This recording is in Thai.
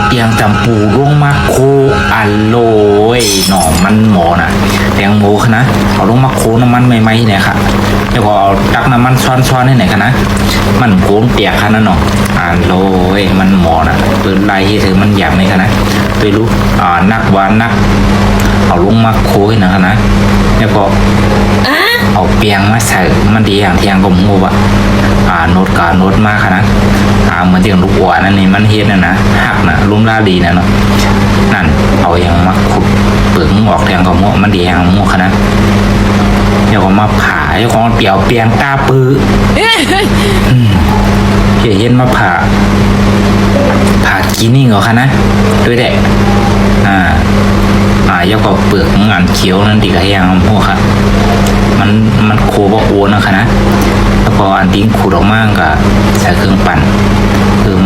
เตียงจำปูร่วงมาโคอร่อยหน่อมันหมอน่ะแตงโมคะนะเอาลงมาโคน้ำมันใหม่ๆเนี่ยค่ะแล้วก็เอาตักน้ำมันช้อนๆให้ไหนคะนะมันโคนเปียกค่ะนั่นเนาะอร่อยมันหมอน่ะเปิดไล่ให้เธอมันอยากไหมคะนะตัวรู้นักหวานนักเอาลงมาโคให้นะคะนะแล้วก็เอาเปียงมาใส่มันดีอย่างเที่ยงก็มูบโนดกาโนดมากค่ะนะเหมือนที่ลูกอัวนั่นนี่มันเฮ็ดนะหักนะลุ่มล่าดีนะเนาะนั่นเอาอย่างมาขุดเปลือกออกแทงกับหม้อมันดีอย่างหม้อค่ะนะเดี๋ยวก็มาผ่าเดี๋ยวก็เปียวเปียงตาปื้อเห็นมาผ่ากินนี่เหรอคะนะด้วยแดกเดี๋ยวก็เปลือกงานเขียวนั่นดีกับอย่างหม้อค่ะมันโคบโอนะคะนะแล้วก็อันทิ้งขูดออกมากกับใส่เครื่องปั่นคือ